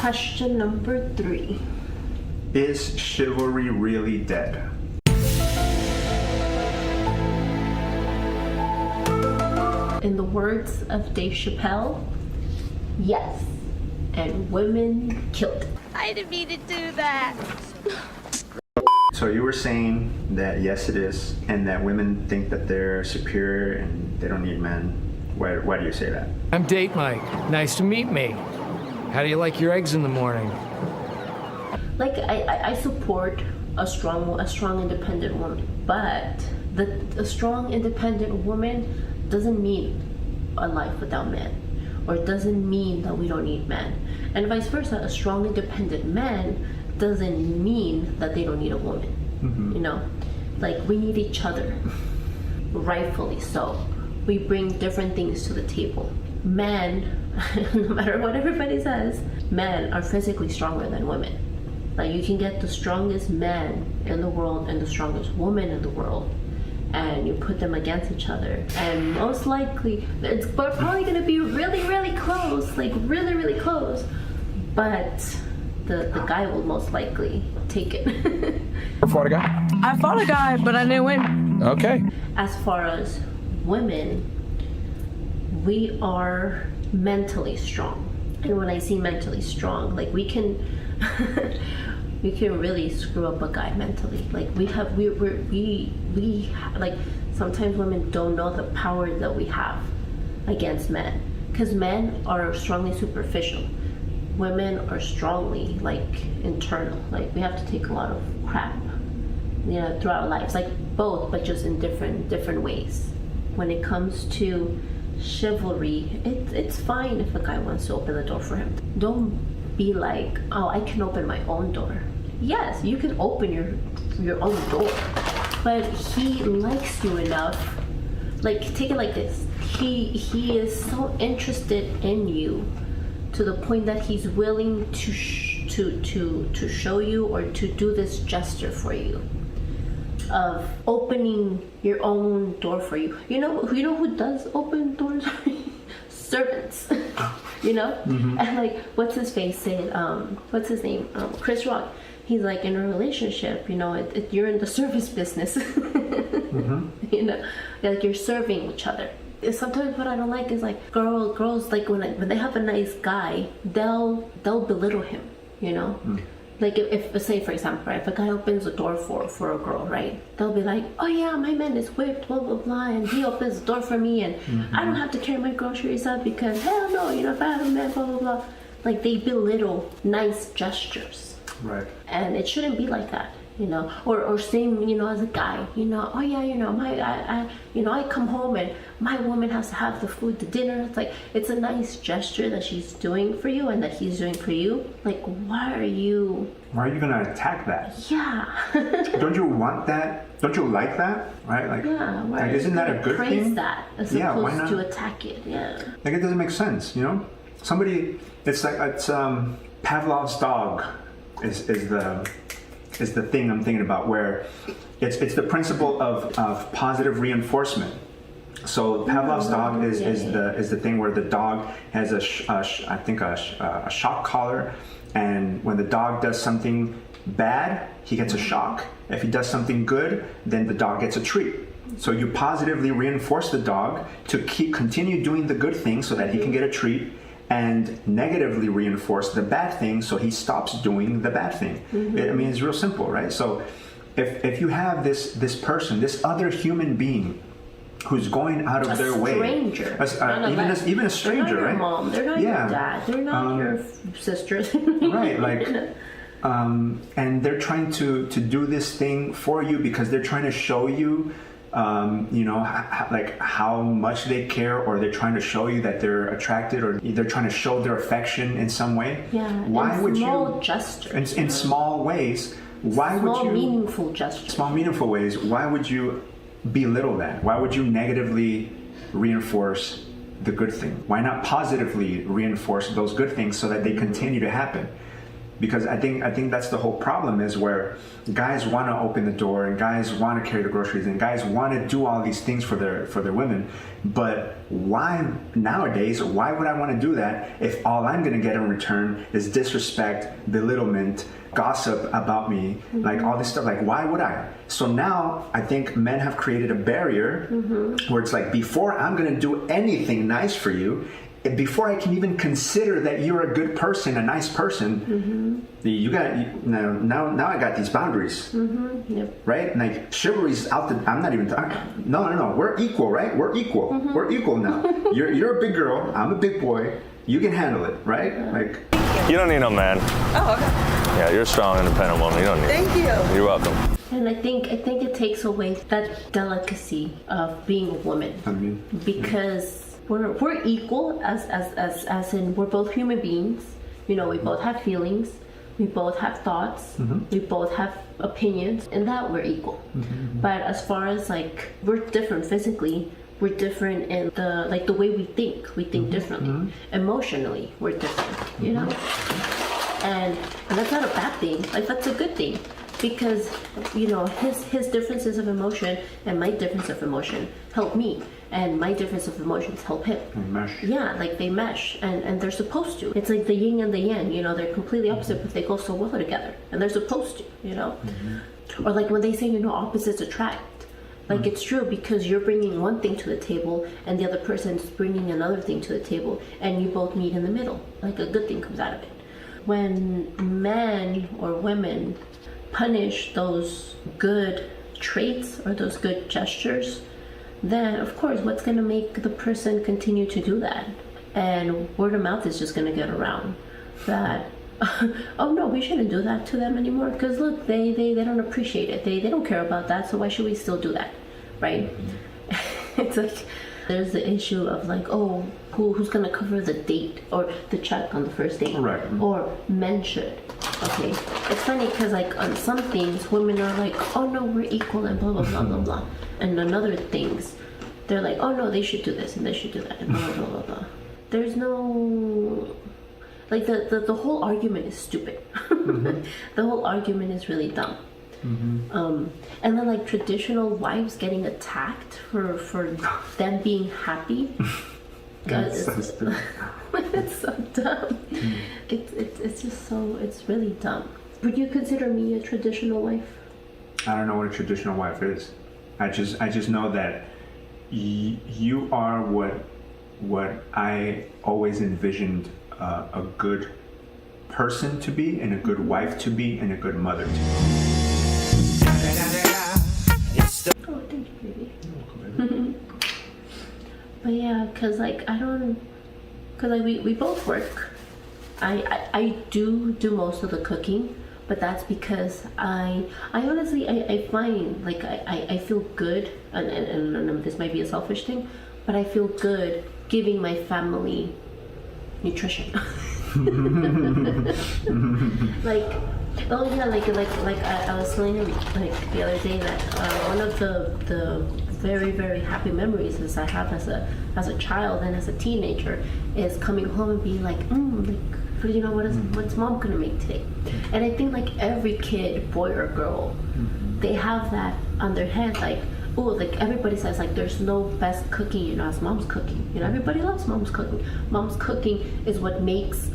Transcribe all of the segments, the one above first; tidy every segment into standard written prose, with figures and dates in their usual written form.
Question number 3. Is chivalry really dead? In the words of Dave Chappelle, yes. And women killed it. I didn't mean to do that. So you were saying that yes it is, and that women think that they're superior and they don't need men. Why do you say that? I'm Date Mike. Nice to meet me. How do you like your eggs in the morning? Like I support a strong independent woman, but a strong independent woman doesn't mean a life without men, or it doesn't mean that we don't need men, and vice versa. A strong independent man doesn't mean that they don't need a woman. Mm-hmm. You know, like we need each other, rightfully so. We bring different things to the table. Men, no matter what everybody says, men are physically stronger than women. Like you can get the strongest man in the world and the strongest woman in the world, and you put them against each other, and most likely it's probably going to be really, really close, like really, really close, but the guy will most likely take it. You fought a guy? I fought a guy, but I didn't win. Okay. As far as women, we are mentally strong, and when I see mentally strong, like we can we can really screw up a guy mentally. Like we like sometimes women don't know the power that we have against men, because men are strongly superficial. Women are strongly like internal. Like we have to take a lot of crap, you know, throughout our lives, like both, but just in different ways. When it comes to chivalry, it's fine if a guy wants to open the door for him. Don't be like, oh, I can open my own door. Yes, you can open your own door, but he likes you enough. Like, take it like this. He is so interested in you to the point that he's willing to show you or to do this gesture for you of opening your own door for you. You know who does open doors for you? Servants. You know? Mm-hmm. And like, what's his face said, what's his name? Chris Rock. He's like, in a relationship, you know, you're in the service business. Mm-hmm. You know, like you're serving each other. Sometimes what I don't like is like girls like when they have a nice guy, they'll belittle him, you know? Mm. Like if say for example, right, if a guy opens a door for a girl, right, they'll be like, oh yeah, my man is whipped, blah blah blah, and he opens the door for me, and mm-hmm. I don't have to carry my groceries up because hell no, you know, if I have a man, blah blah blah. Like they belittle nice gestures, right? And it shouldn't be like that, you know. Or same, you know, as a guy, you know, oh yeah, you know, I come home and my woman has to have the food, the dinner. It's like, it's a nice gesture that she's doing for you and that he's doing for you. Like, why are you gonna attack that? Yeah. Don't you want that? Don't you like that? Right? Like, yeah. Like, isn't that a good praise thing? That as opposed to attack it. Yeah. Like, it doesn't make sense, you know. It's Pavlov's dog is the thing I'm thinking about, where it's the principle of positive reinforcement. So Pavlov's dog is the thing where the dog has a shock collar, and when the dog does something bad, he gets a shock. If he does something good, then the dog gets a treat. So you positively reinforce the dog to continue doing the good thing so that he can get a treat, and negatively reinforce the bad thing so he stops doing the bad thing. Mm-hmm. I mean, it's real simple, right? So if you have this person, this other human being who's going out of their way, even a stranger, they're not right? Your mom, they're not your dad, they're not your sisters, right? Like, and they're trying to do this thing for you because they're trying to show you, you know, like how much they care, or they're trying to show you that they're attracted, or they're trying to show their affection in some way. Yeah. Why would small gestures. In small ways. Why would you? Small meaningful gestures. Small meaningful ways. Why would you belittle that? Why would you negatively reinforce the good thing? Why not positively reinforce those good things so that they continue to happen? because I think that's the whole problem, is where guys want to open the door and guys want to carry the groceries and guys want to do all these things for their women. But why nowadays? Why would I want to do that if all I'm going to get in return is disrespect, belittlement, gossip about me, like all this stuff? Like, why would I? So now I think men have created a barrier where it's like, before I'm going to do anything nice for you, before I can even consider that you're a good person, a nice person, you got now I got these boundaries, right? And like, chivalry's out the. I'm not even talking. No. We're equal, right? We're equal. We're equal now. You're a big girl. I'm a big boy. You can handle it, right? Like, you don't need no man. Oh, okay. Yeah, you're a strong, independent woman. You don't need. Thank you. You're welcome. And I think it takes away that delicacy of being a woman, I mean, because we're equal as in we're both human beings. You know, we both have feelings, we both have thoughts, we both have opinions, and that we're equal. But as far as like, we're different physically, we're different in the way we think. We think differently. Emotionally, we're different. You know, and that's not a bad thing. Like, that's a good thing. Because, you know, his differences of emotion and my difference of emotion help me, and my difference of emotions help him. mesh. Yeah, like they mesh, and they're supposed to. It's like the yin and the yang, you know, they're completely opposite, but they go so well together, and they're supposed to, you know. Or like when they say, you know, opposites attract. Like, it's true, because you're bringing one thing to the table and the other person's bringing another thing to the table, and you both meet in the middle. Like, a good thing comes out of it. When men or women punish those good traits or those good gestures, then of course, what's going to make the person continue to do that? And word of mouth is just going to get around that, oh no, we shouldn't do that to them anymore, because look, they don't appreciate it, they don't care about that, so why should we still do that, right? It's like, there's the issue of like, oh, who's gonna cover the date or the check on the first date? Right. Or men should. Okay. It's funny because like on some things, women are like, oh no, we're equal and blah blah blah blah blah. And on other things, they're like, oh no, they should do this and they should do that and blah blah blah blah. There's no, like, the whole argument is stupid. The whole argument is really dumb. And then like traditional wives getting attacked for them being happy. God, it's so dumb. It's just so, it's really dumb. Would you consider me a traditional wife? I don't know what a traditional wife is. I just know that you are what I always envisioned a good person to be, and a good wife to be, and a good mother to be. Oh, thank you, baby. But yeah, cause like we both work. I do most of the cooking, but that's because I honestly I find like I feel good, and this might be a selfish thing, but I feel good giving my family nutrition. Like, oh yeah, like I was telling him like the other day that one of the very, very happy memories as I have as a child and as a teenager is coming home and being like, you know, what's mom gonna make today? And I think like every kid, boy or girl, they have that on their head, like, oh, like everybody says like there's no best cooking, you know, as mom's cooking. You know, everybody loves mom's cooking. Mom's cooking is what makes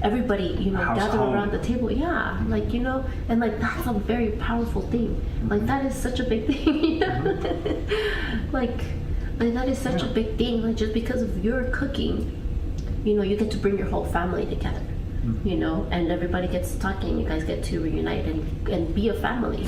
everybody, you know, gather around the table. Yeah, like, you know, and like that's a very powerful thing. Like that is such a big thing, you know? like that is such a big thing. Like just because of your cooking, you know, you get to bring your whole family together. You know, and everybody gets talking. You guys get to reunite and be a family.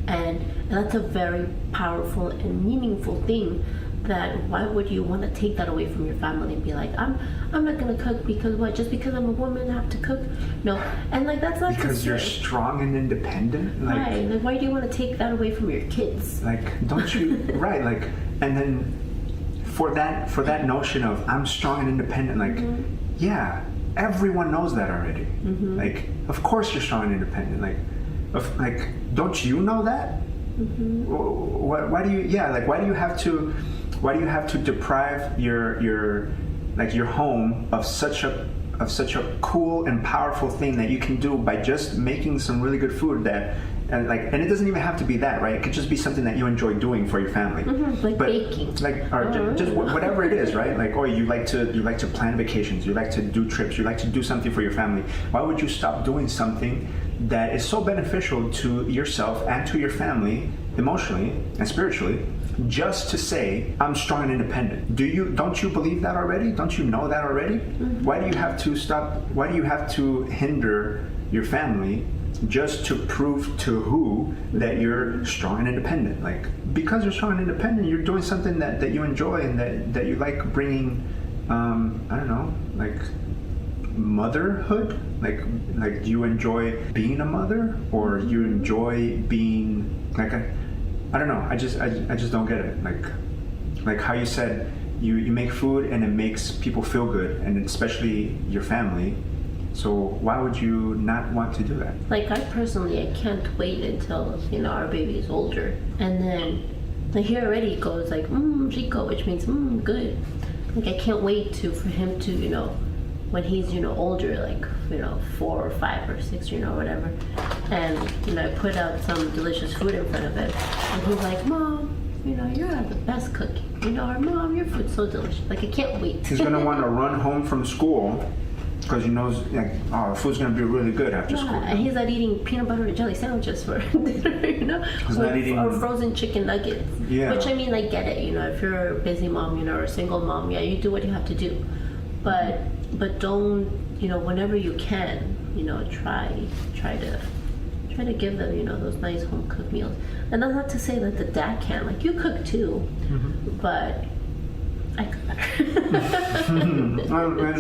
And that's a very powerful and meaningful thing. That why would you want to take that away from your family and be like, I'm not gonna cook because what? Just because I'm a woman, I have to cook? No, and like that's not because you're strong and independent. Like, right? Like why do you want to take that away from your kids? Like, don't you? Right? Like, and then for that notion of I'm strong and independent, like, yeah, everyone knows that already. Like, of course you're strong and independent. Like, don't you know that? Why do you? Yeah, like, why do you have to? Why do you have to deprive your home of such a cool and powerful thing that you can do by just making some really good food and it doesn't even have to be that, right? It could just be something that you enjoy doing for your family, like baking, or just whatever it is, right? Like, or you like to plan vacations, you like to do trips, you like to do something for your family. Why would you stop doing something that is so beneficial to yourself and to your family, emotionally and spiritually, just to say, I'm strong and independent? Don't you believe that already? Don't you know that already? Why do you have to stop? Why do you have to hinder your family just to prove to who that you're strong and independent? Like, because you're strong and independent, you're doing something that you enjoy and that you like bringing, I don't know, like motherhood. Like do you enjoy being a mother, or you enjoy being like I don't know. I just don't get it. Like how you said you make food and it makes people feel good, and especially your family. So why would you not want to do that? Like, I personally, I can't wait until, our baby is older. And then, like, he already goes like, Chico, which means, good. Like, I can't wait for him to, when he's, older, like, 4 or 5 or 6, whatever. And, I put out some delicious food in front of him. And he's like, Mom, you're the best cook. Or Mom, your food's so delicious. Like, I can't wait. He's going to want to run home from school because he knows, like, the food's going to be really good after school. And he's not eating peanut butter and jelly sandwiches for dinner, He's not eating... or frozen chicken nuggets. Yeah. Which, I mean, I get it, if you're a busy mom, or a single mom, yeah, you do what you have to do. But don't, whenever you can, try to give them, those nice home cooked meals. And that's not to say that the dad can't. Like, you cook too, but I cook better. And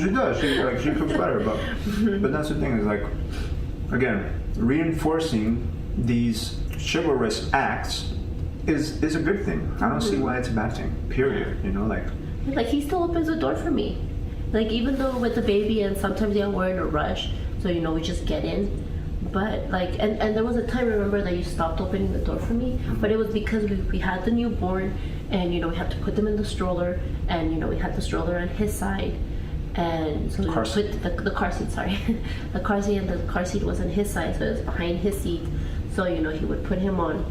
she does. She cooks better, but that's the thing, is like, again, reinforcing these chivalrous acts is a good thing. I don't see why it's a bad thing. Period. Like, he still opens the door for me. Like, even though with the baby, and sometimes we're in a rush, so we just get in. But like, and there was a time, remember, that you stopped opening the door for me, but it was because we had the newborn, and we had to put them in the stroller, and we had the stroller on his side, and so we put the car seat, sorry, the car seat, and the car seat was on his side, so it was behind his seat. So he would put him on,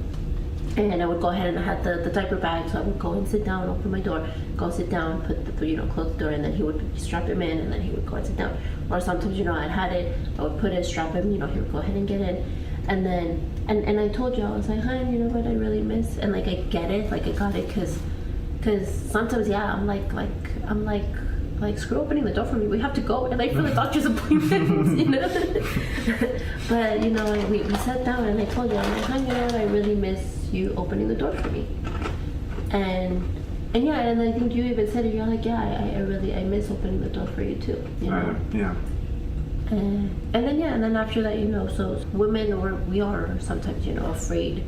and I would go ahead, and I had the diaper bag, so I would go and sit down, open my door, go sit down, put the close the door, and then he would strap him in, and then he would go and sit down. Or sometimes, I'd had it, I would put it, strap him, he would go ahead and get in. And then, and I told you, I was like, hi, what I really miss, and like, I get it, like, I got it, cause sometimes, I'm like, screw opening the door for me, we have to go, and like, for the doctor's appointments, But, we sat down, and I told you, I'm like, hi, I really miss you opening the door for me. And I think you even said it, you're like, I miss opening the door for you too, Yeah. And then after that, so women, we are sometimes, afraid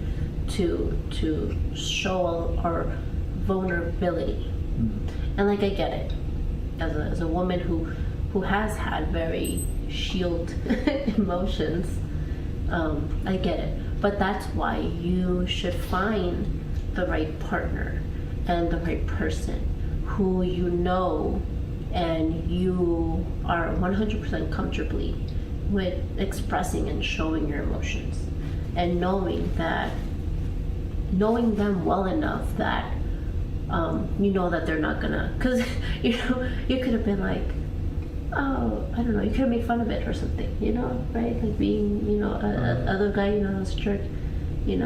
to show our vulnerability. And like, I get it. As a woman who has had very shield emotions, I get it. But that's why you should find the right partner and the right person who and you are 100% comfortably with expressing and showing your emotions, and knowing them well enough that that they're not gonna, because you could have been like, oh, I don't know, you could have made fun of it or something, right? Like, being, other guy, was a jerk, you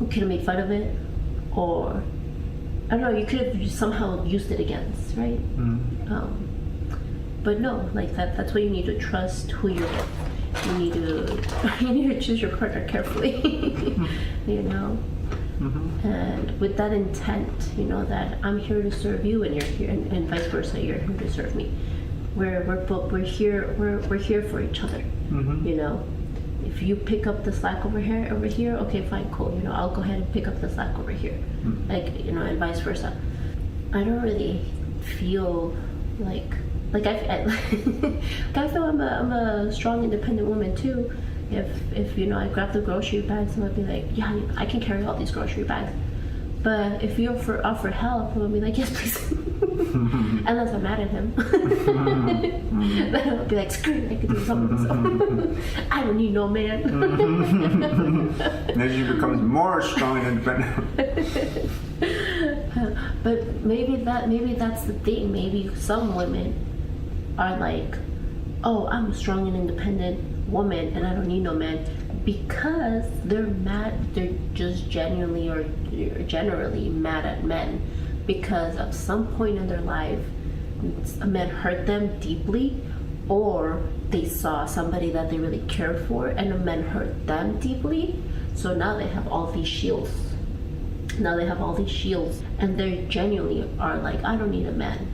could have made fun of it, or I don't know, you could have somehow used it against, right? But no, like, that's why you need to trust who you're with. You need to choose your partner carefully, And with that intent, that I'm here to serve you, and you're here, and vice versa, you're here to serve me. We're here for each other. If you pick up the slack over here, okay, fine, cool. I'll go ahead and pick up the slack over here, like, and vice versa. I don't really feel like I feel I'm a strong, independent woman too. If I grab the grocery bags, and I'd be like, yeah, I can carry all these grocery bags. But if you offer help, we'll be like, yes, please. Unless I'm mad at him. Then I'll be like, screw it, I can do something myself. I don't need no man. Then she becomes more strong and independent. But maybe that's the thing. Maybe some women are like, oh, I'm a strong and independent woman and I don't need no man, because they're just genuinely or generally mad at men because at some point in their life a man hurt them deeply, or they saw somebody that they really cared for and a man hurt them deeply, so now they have all these shields. And they genuinely are like, I don't need a man.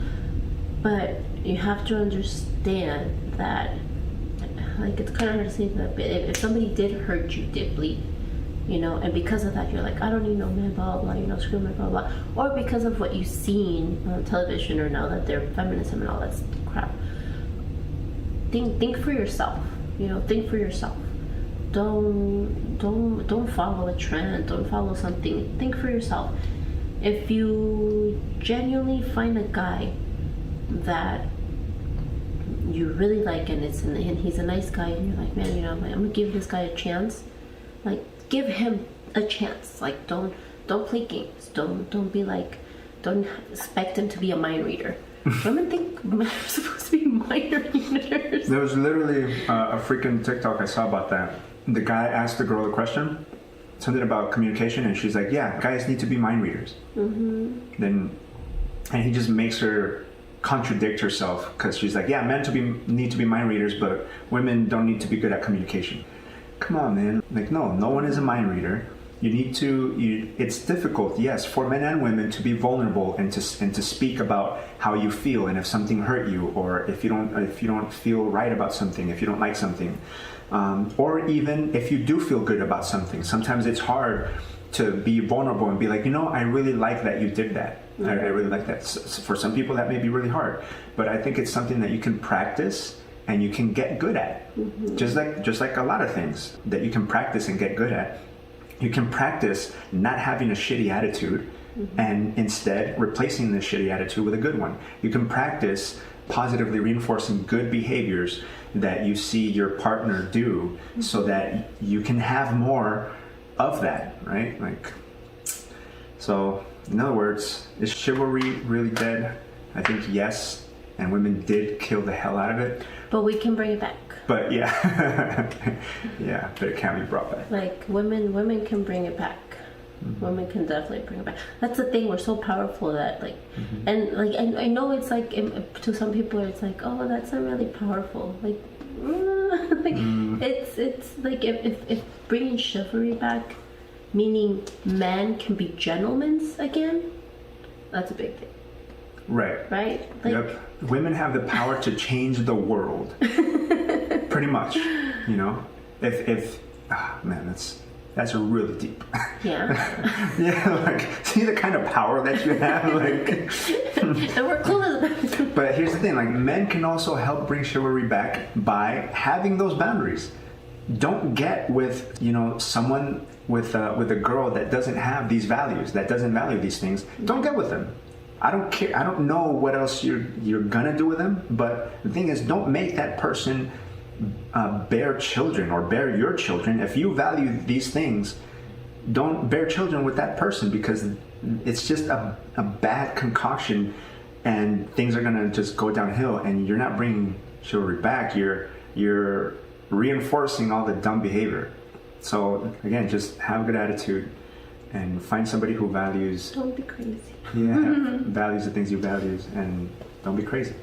But you have to understand that, like, it's kind of hard to say that, but if somebody did hurt you deeply, you know, and because of that you're like, I don't need no man, blah blah, you know, screw me, blah blah, or because of what you've seen on television, or now that they're feminism and all that crap, think for yourself, you know, think for yourself. Don't follow a trend, don't follow something. Think for yourself. If you genuinely find a guy that you really like and he's a nice guy, and you're like, man, you know, I'm gonna give this guy a chance, like, give him a chance. Like, don't play games. Don't be like, don't expect him to be a mind reader. Women think men are supposed to be mind readers. There was literally a freaking TikTok I saw about that. The guy asked the girl a question, something about communication, and she's like, yeah, guys need to be mind readers. And he just makes her contradict herself, because she's like, yeah, men need to be mind readers, but women don't need to be good at communication. Come on, man. Like, no one is a mind reader. It's difficult, yes, for men and women to be vulnerable and to speak about how you feel, and if something hurt you, or if you don't feel right about something, if you don't like something, or even if you do feel good about something. Sometimes it's hard to be vulnerable and be like, you know, I really like that you did that. I really like that. For some people that may be really hard, but I think it's something that you can practice and you can get good at. Just like a lot of things that you can practice and get good at. You can practice not having a shitty attitude and instead replacing the shitty attitude with a good one. You can practice positively reinforcing good behaviors that you see your partner do, so that you can have more of that, right? Like, so in other words, is chivalry really dead? I think yes, and women did kill the hell out of it. But we can bring it back. But yeah, yeah, but it can be brought back. Like, women can bring it back. Women can definitely bring it back. That's the thing. We're so powerful that, like, and like, I know it's like, to some people it's like, oh, that's not really powerful. Like, it's like if bringing chivalry back, meaning men can be gentlemen again, that's a big thing. Right. Right? Like, yep. Women have the power to change the world. Pretty much. You know? If man, that's really deep. Yeah. Yeah, like, see the kind of power that you have, like. And we're close. But here's the thing, like, men can also help bring chivalry back by having those boundaries. Don't get with, you know, someone with a girl that doesn't have these values, that doesn't value these things. Don't get with them. I don't care. I don't know what else you're gonna do with them. But the thing is, don't make that person bear children or bear your children. If you value these things, don't bear children with that person, because it's just a bad concoction, and things are gonna just go downhill. And you're not bringing chivalry back. You're reinforcing all the dumb behavior. So again, just have a good attitude and find somebody who values. Don't be crazy. Yeah, values the things you value, and don't be crazy.